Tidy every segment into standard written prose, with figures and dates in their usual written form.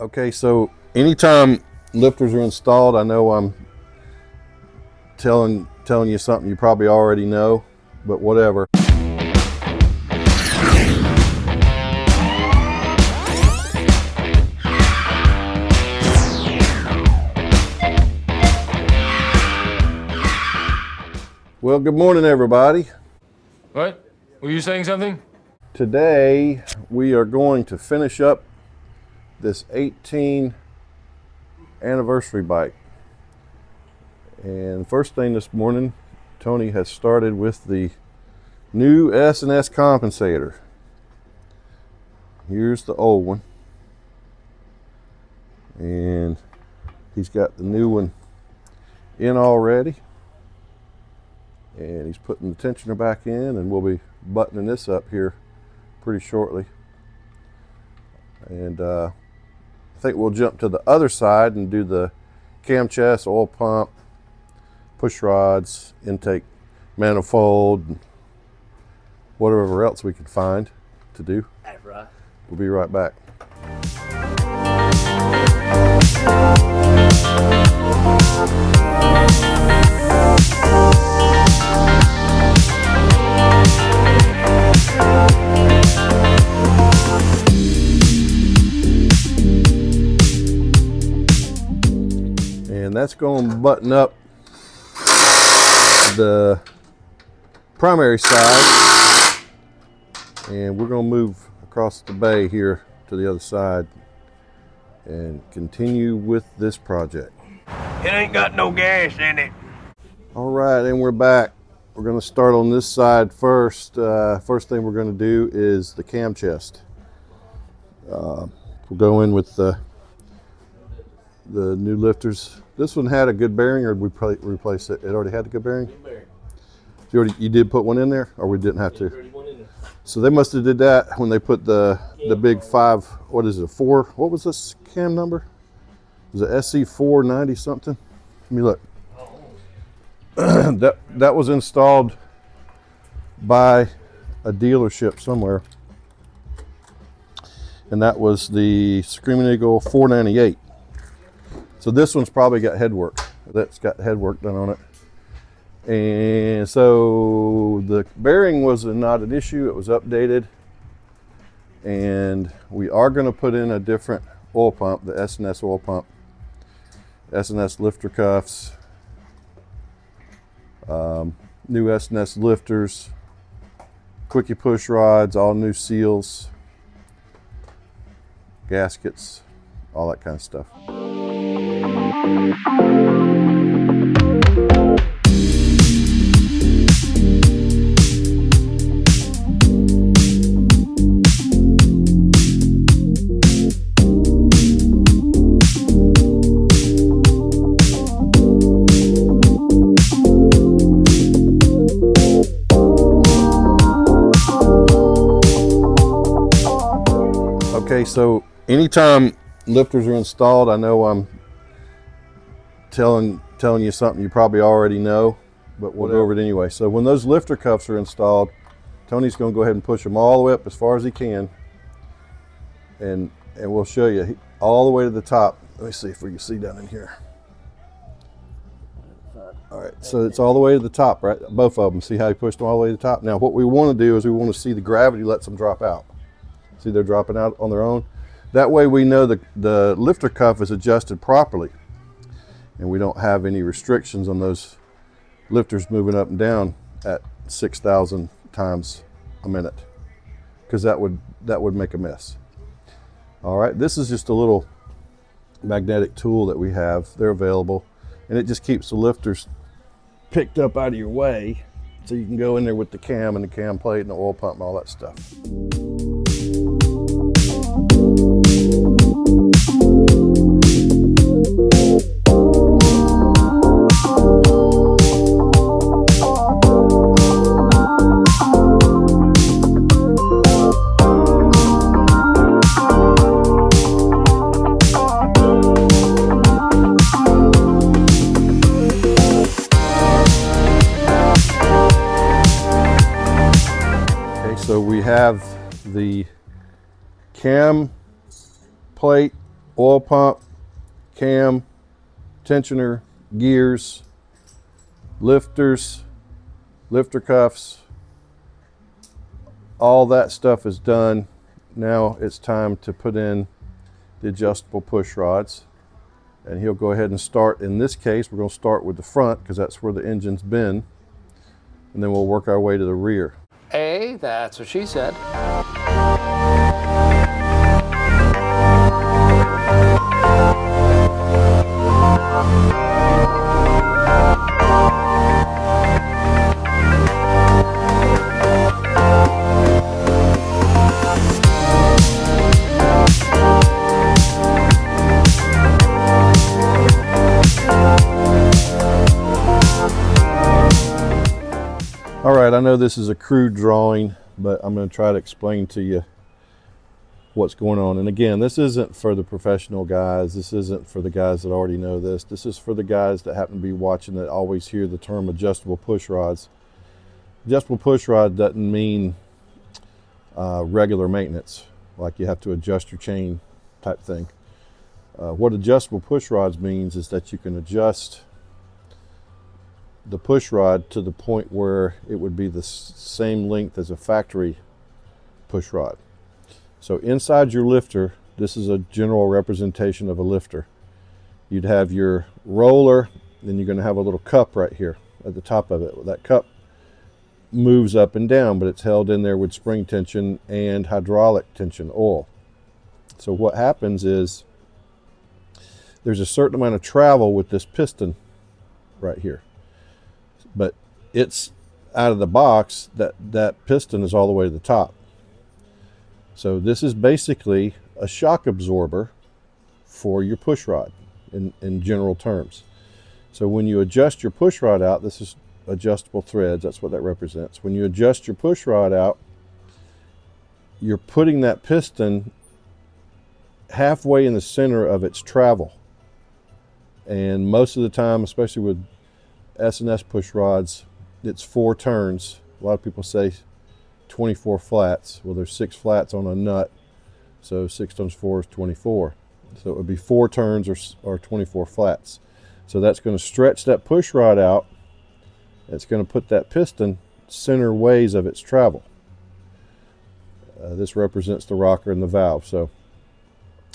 Okay, so anytime lifters are installed, I know I'm telling you something you probably already know, but whatever. Well, good morning, everybody. What? Were you saying something? Today, we are going to finish up this 18 anniversary bike. And first thing this morning, Tony has started with the new S&S compensator. Here's the old one. And he's got the new one in already. And he's putting the tensioner back in, and we'll be buttoning this up here pretty shortly. And I think we'll jump to the other side and do the cam chest, oil pump, push rods, intake manifold, and whatever else we can find to do. That's right. We'll be right back. And that's going to button up the primary side, and we're going to move across the bay here to the other side and continue with this project. It ain't got no gas in it. All right, and we're back. We're going to start on this side first. First thing we're going to do is the cam chest. We'll go in with the new lifters. This one had a good bearing, or did we replace it? It already had a good bearing? Good bearing. You did put one in there, or we didn't have to? So they must have did that when they put the big 5, what is it, 4? What was this cam number? Was it SC490 something? Let me look. that was installed by a dealership somewhere. And that was the Screaming Eagle 498. So this one's probably got head work. That's got head work done on it. And so the bearing was not an issue. It was updated. And we are going to put in a different oil pump, the S&S oil pump. S&S lifter cuffs. New S&S lifters. Quickie push rods, all new seals. Gaskets, all that kind of stuff. Okay, so anytime lifters are installed, I know I'm telling you something you probably already know, but we'll go over it anyway. So when those lifter cuffs are installed, Tony's going to go ahead and push them all the way up as far as he can, and we'll show you all the way to the top. Let me see if we can see down in here. All right, so it's all the way to the top, right? Both of them. See how he pushed them all the way to the top? Now what we want to do is we want to see the gravity lets them drop out. See, they're dropping out on their own. That way we know the lifter cuff is adjusted properly, and we don't have any restrictions on those lifters moving up and down at 6,000 times a minute, because that would make a mess. All right, this is just a little magnetic tool that we have. They're available, and it just keeps the lifters picked up out of your way, so you can go in there with the cam and the cam plate and the oil pump and all that stuff. Okay, so we have the cam plate oil pump, cam, tensioner, gears, lifters, lifter cuffs, all that stuff is done. Now it's time to put in the adjustable push rods, and he'll go ahead and start. In this case, we're going to start with the front because that's where the engine's been, and then we'll work our way to the rear. Hey, that's what she said. All right, I know this is a crude drawing, but I'm going to try to explain to you what's going on. And again, this isn't for the professional guys. This isn't for the guys that already know this. This is for the guys that happen to be watching that always hear the term adjustable push rods. Adjustable push rod doesn't mean regular maintenance, like you have to adjust your chain type thing. What adjustable push rods means is that you can adjust the push rod to the point where it would be the same length as a factory push rod. So inside your lifter, this is a general representation of a lifter. You'd have your roller, then you're going to have a little cup right here at the top of it. That cup moves up and down, but it's held in there with spring tension and hydraulic tension oil. So what happens is there's a certain amount of travel with this piston right here, but it's out of the box, that piston is all the way to the top. So this is basically a shock absorber for your push rod in general terms. So when you adjust your push rod out, this is adjustable threads, that's what that represents. When you adjust your push rod out, you're putting that piston halfway in the center of its travel. And most of the time, especially with S&S push rods, it's 4 turns. A lot of people say 24 flats. Well, there's 6 flats on a nut, so 6 times 4 is 24. So it would be 4 turns or 24 flats. So that's going to stretch that push rod out. It's going to put that piston center ways of its travel. This represents the rocker and the valve.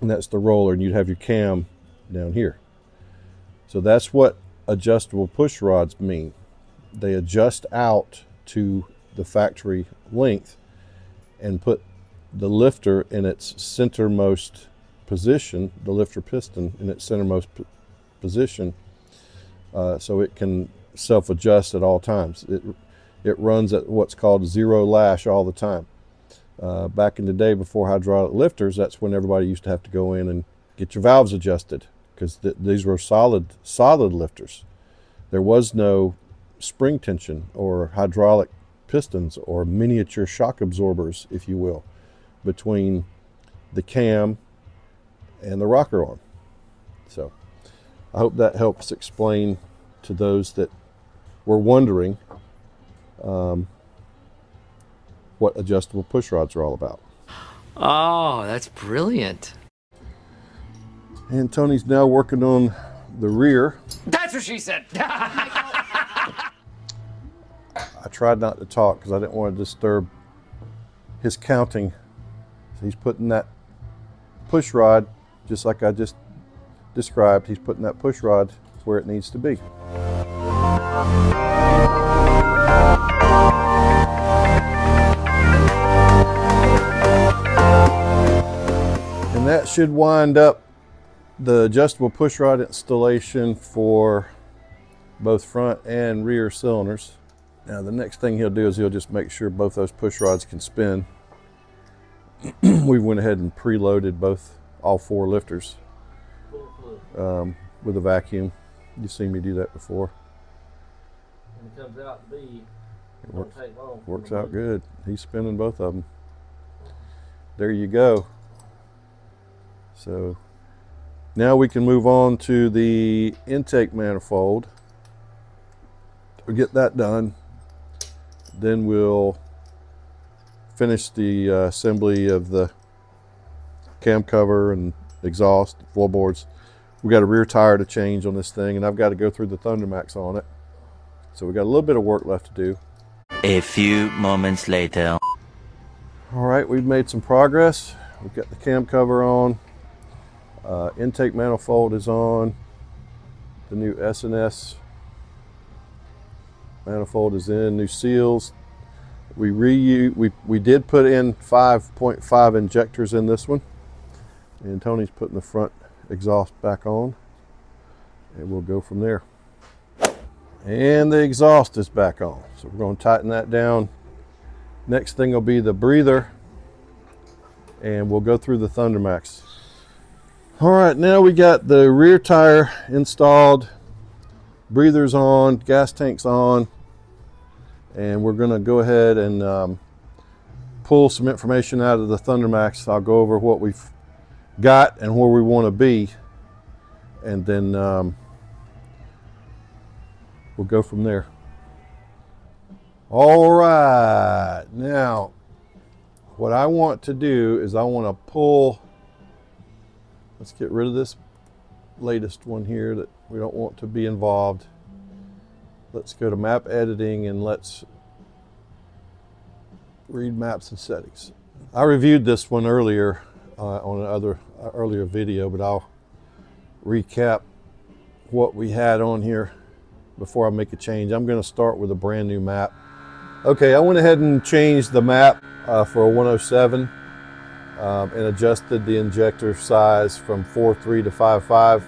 And that's the roller, and you'd have your cam down here. So that's what adjustable push rods mean. They adjust out to the factory length and put the lifter in its centermost position, the lifter piston in its centermost position, so it can self-adjust at all times. It runs at what's called zero lash all the time. Back in the day before hydraulic lifters, that's when everybody used to have to go in and get your valves adjusted, because these were solid lifters. There was no spring tension or hydraulic pistons or miniature shock absorbers, if you will, between the cam and the rocker arm. So I hope that helps explain to those that were wondering what adjustable push rods are all about. Oh, that's brilliant. And Tony's now working on the rear. That's what she said. I tried not to talk because I didn't want to disturb his counting. So he's putting that push rod, just like I just described, he's putting that push rod where it needs to be. And that should wind up the adjustable push rod installation for both front and rear cylinders. Now the next thing he'll do is he'll just make sure both those push rods can spin. We went ahead and preloaded all 4 lifters with a vacuum. You've seen me do that before. And it comes out to be, It works out good. He's spinning both of them. There you go. So now we can move on to the intake manifold. We'll get that done. Then we'll finish the assembly of the cam cover and exhaust, floorboards. We got a rear tire to change on this thing, and I've got to go through the Thundermax on it. So we got a little bit of work left to do. A few moments later. All right, we've made some progress. We've got the cam cover on. Intake manifold is on. The new S&S manifold is in. New seals. We did put in 5.5 injectors in this one, and Tony's putting the front exhaust back on, and we'll go from there. And the exhaust is back on, so we're going to tighten that down. Next thing will be the breather, and we'll go through the Thundermax. All right, now we got the rear tire installed, breathers on, gas tanks on, and we're going to go ahead and pull some information out of the Thundermax. I'll go over what we've got and where we want to be, and then we'll go from there. All right, now what I want to do is I want to pull, let's get rid of this latest one here that we don't want to be involved. Let's go to map editing and let's read maps and settings. I reviewed this one earlier on another earlier video, but I'll recap what we had on here before I make a change. I'm going to start with a brand new map. Okay, I went ahead and changed the map for a 107 and adjusted the injector size from 4.3 to 5.5,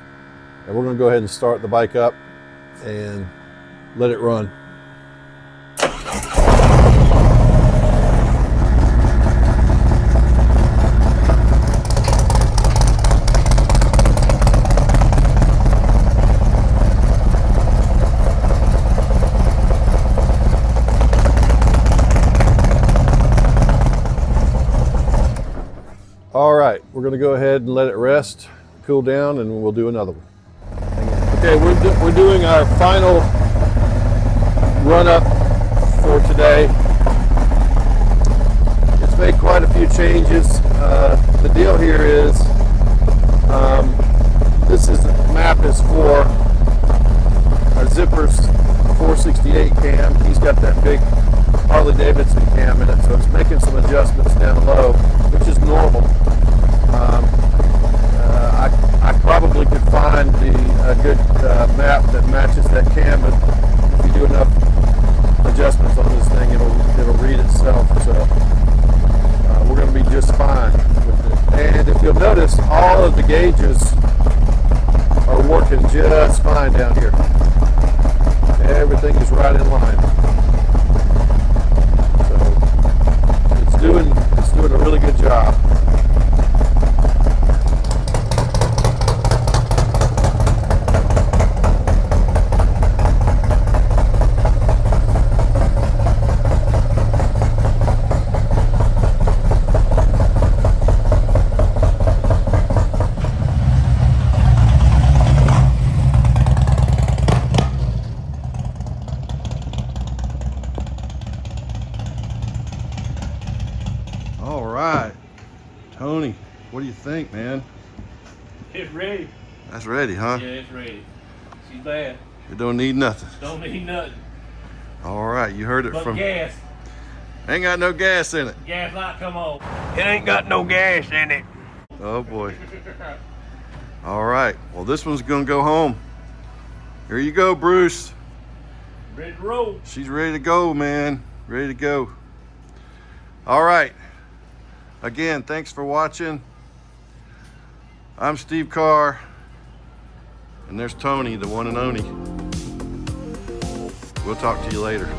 and we're going to go ahead and start the bike up and let it run. All right, we're going to go ahead and let it rest, cool down, and we'll do another one. Okay, we're doing our final run-up for today. It's made quite a few changes. The deal here is map is for our Zipper's 468 cam. He's got that big Harley-Davidson cam in it, so it's making some adjustments down low, which is normal. I probably could find a good map that matches that cam, but if you do enough adjustments on this thing, it'll read itself. So we're going to be just fine with it. And if you'll notice, all of the gauges are working just fine down here. Everything is right in line. So it's doing a really good job. All right, Tony, what do you think, man? It's ready. That's ready, huh? Yeah, it's ready. She's bad. You don't need nothing. Don't need nothing. All right, you heard it But from... gas. Ain't got no gas in it. Gas light come on. It ain't got no gas in it. Oh boy. All right, well this one's gonna go home. Here you go, Bruce. Ready to roll. She's ready to go, man. Ready to go. All right. Again, thanks for watching. I'm Steve Carr, and there's Tony, the one and only. We'll talk to you later.